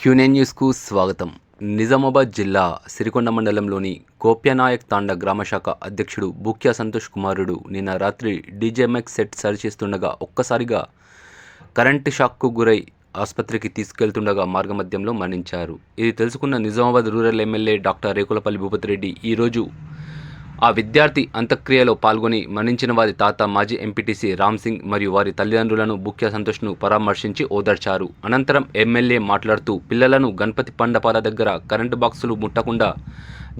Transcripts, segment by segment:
Quinine న్యూస్కు స్వాగతం. నిజామాబాద్ జిల్లా సిరికొండ మండలంలోని గోప్యనాయక్ తాండా గ్రామశాఖ అధ్యక్షుడు బూక్యా సంతోష్ కుమారుడు నిన్న రాత్రి డీజేఎంఎక్స్ సెట్ సరిచేస్తుండగా ఒక్కసారిగా కరెంటు షాక్కు గురై ఆసుపత్రికి తీసుకెళ్తుండగా మార్గమధ్యంలో మరణించారు. ఇది తెలుసుకున్న Nizamabad rural MLA doctor Rekulapalli Bhupathi Reddy ఈరోజు ఆ విద్యార్థి అంత్యక్రియలో పాల్గొని మరణించిన వారి తాత మాజీ ఎంపీటీసీ రామ్ సింగ్ మరియు వారి తల్లిదండ్రులను బూక్యా సంతోష్ను పరామర్శించి ఓదార్చారు. అనంతరం ఎమ్మెల్యే మాట్లాడుతూ పిల్లలను గణపతి మండపాల దగ్గర కరెంటు బాక్సులు ముట్టకుండా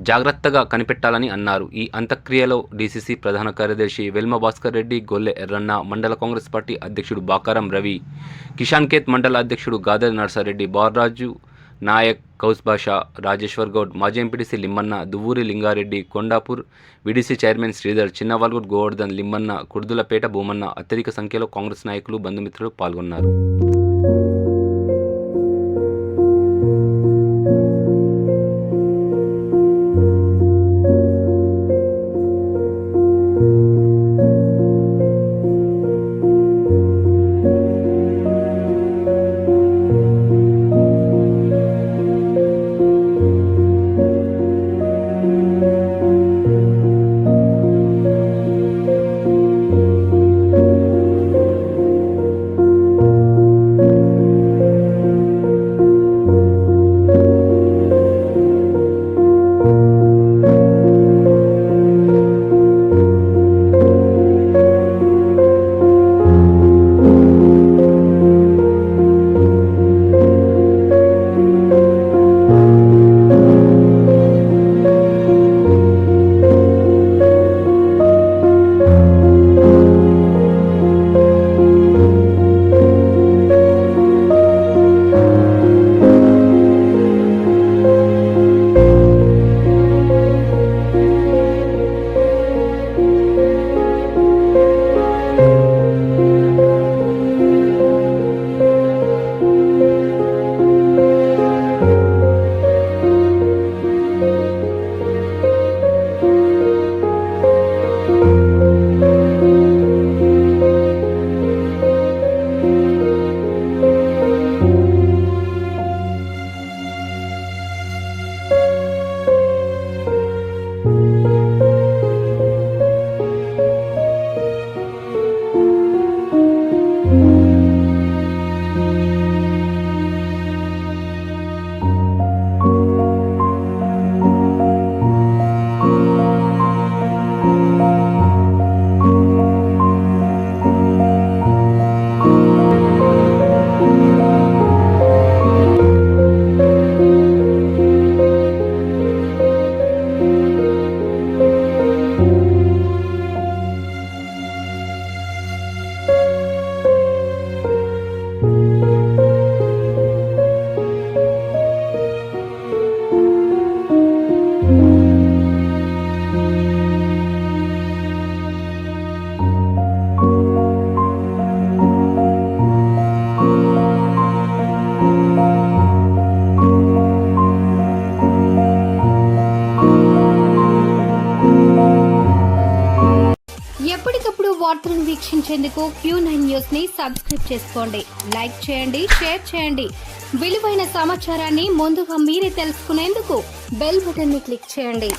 జాగ్రత్తగా కనిపెట్టాలని అన్నారు. ఈ అంత్యక్రియలో డీసీసీ ప్రధాన కార్యదర్శి వెల్మ భాస్కర్ రెడ్డి, గొల్లె ఎర్రన్న, మండల కాంగ్రెస్ పార్టీ అధ్యక్షుడు బాకారం రవి, కిషాన్ కేత్ మండల అధ్యక్షుడు గాదర్ నర్సారెడ్డి, బాలరాజు నాయక్, కౌస్ బాషా, రాజేశ్వర్ గౌడ్, మాజీ MPTC Limmanna, Duvvuri Lingareddy, Kondapur VDC chairman Sridhar, Chinnavalgud Govardhan, Limmanna, Kurdulapeta Bhumanna, అత్యధిక సంఖ్యలో కాంగ్రెస్ నాయకులు, బంధుమిత్రులు పాల్గొన్నారు. ఎప్పటికప్పుడు వార్తలను వీక్షించేందుకు Q9 న్యూస్ ని సబ్స్క్రైబ్ చేసుకోండి, లైక్ చేయండి, షేర్ చేయండి. విలువైన సమాచారాన్ని ముందుగా మీరే తెలుసుకునేందుకు బెల్ బటన్ ని క్లిక్ చేయండి.